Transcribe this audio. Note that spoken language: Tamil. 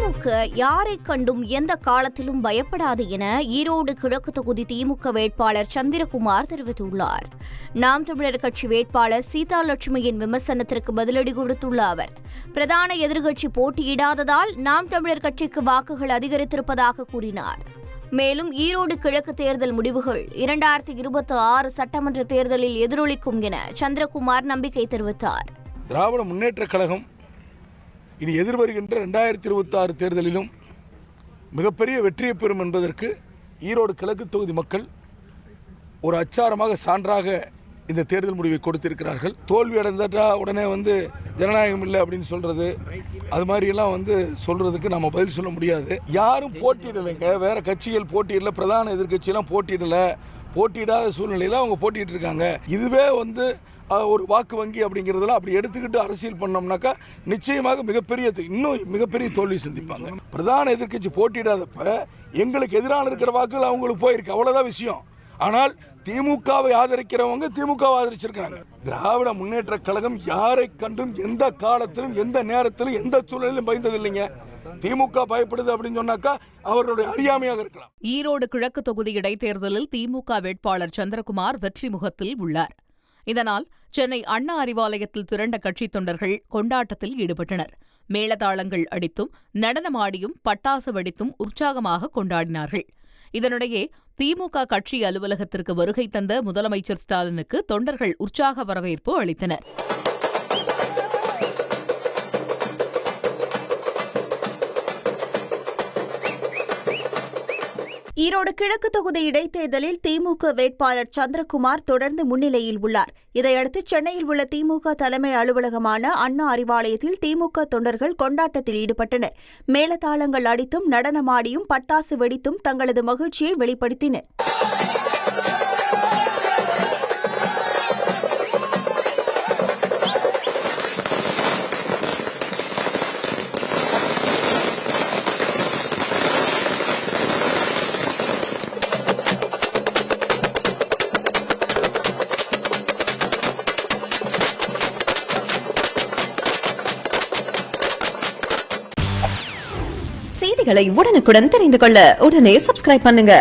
திமுக யாரை கண்டும் எந்த காலத்திலும் பயப்படாது என ஈரோடு கிழக்கு தொகுதி திமுக வேட்பாளர் சந்திரகுமார் தெரிவித்துள்ளார். நாம் தமிழர் கட்சி வேட்பாளர் சீதாலட்சுமியின் விமர்சனத்திற்கு பதிலடி கொடுத்துள்ள அவர், பிரதான எதிர்க்கட்சி போட்டியிடாததால் நாம் தமிழர் கட்சிக்கு வாக்குகள் அதிகரித்திருப்பதாக கூறினார். மேலும் ஈரோடு கிழக்கு தேர்தல் முடிவுகள் 2026 சட்டமன்ற தேர்தலில் எதிரொலிக்கும் என சந்திரகுமார் நம்பிக்கை தெரிவித்தார். திராவிட முன்னேற்ற கழகம் இனி எதிர்வருகின்ற 2026 தேர்தலிலும் மிகப்பெரிய வெற்றியை பெறும் என்பதற்கு ஈரோடு கிழக்கு தொகுதி மக்கள் ஒரு அச்சாரமாக சான்றாக இந்த தேர்தல் முடிவை கொடுத்திருக்கிறார்கள். தோல்வி அடைந்தா உடனே ஜனநாயகம் இல்லை அப்படின்னு சொல்றது, அது மாதிரியெல்லாம் சொல்றதுக்கு நம்ம பதில் சொல்ல முடியாது. யாரும் போட்டியிடலைங்க, வேற கட்சிகள் போட்டியிடல, பிரதான எதிர்கட்சியெல்லாம் போட்டியிடாத சூழ்நிலையில அவங்க போட்டிட்டு இருக்காங்க. இதுவே ஒரு வாக்கு வங்கி அப்படிங்கிறதுல அப்படி எடுத்துக்கிட்டு அரசியல் பண்ணோம்னாக்கா நிச்சயமாக இன்னும் மிகப்பெரிய தோல்வி சந்திப்பாங்க. பிரதான எதிர்க்கட்சி போட்டியிடாதப்ப எங்களுக்கு எதிரான இருக்கிற வாக்குகள் அவங்களுக்கு போயிருக்கு, அவ்வளவுதான் விஷயம். ஆனால் திமுகவை ஆதரிக்கிறவங்க திமுகவை ஆதரிச்சிருக்காங்க. திராவிட முன்னேற்ற கழகம் யாரை கண்டும் எந்த காலத்திலும் எந்த நேரத்திலும் எந்த சூழலிலும் பயந்ததில்லைங்க. திமுக பயப்படுது அப்படின்னு சொன்னாக்கா அவர்களுடைய அறியாமையாக இருக்கலாம். ஈரோடு கிழக்கு தொகுதி இடைத்தேர்தலில் திமுக வேட்பாளர் சந்திரகுமார் வெற்றி முகத்தில் உள்ளார். இதனால் சென்னை அண்ணா அறிவாலயத்தில் திரண்ட கட்சித் தொண்டர்கள் கொண்டாட்டத்தில் ஈடுபட்டனர். மேளதாளங்கள் அடித்தும் நடனமாடியும் பட்டாசு வெடித்தும் உற்சாகமாக கொண்டாடினார்கள். இதனிடையே திமுக கட்சி அலுவலகத்திற்கு வருகை தந்த முதலமைச்சர் ஸ்டாலினுக்கு தொண்டர்கள் உற்சாக வரவேற்பு அளித்தனர். ஈரோடு கிழக்கு தொகுதி இடைத்தேர்தலில் திமுக வேட்பாளர் சந்திரகுமார் தொடர்ந்து முன்னிலையில் உள்ளார். இதையடுத்து சென்னையில் உள்ள திமுக தலைமை அலுவலகமான அண்ணா அறிவாலயத்தில் திமுக தொண்டர்கள் கொண்டாட்டத்தில் ஈடுபட்டனர். மேளதாளங்கள் அடித்தும் நடனமாடியும் பட்டாசு வெடித்தும் தங்களது மகிழ்ச்சியை வெளிப்படுத்தினர். செய்திகளை உடனுக்குடன் தெரிந்து கொள்ள உடனே சப்ஸ்கிரைப் பண்ணுங்க.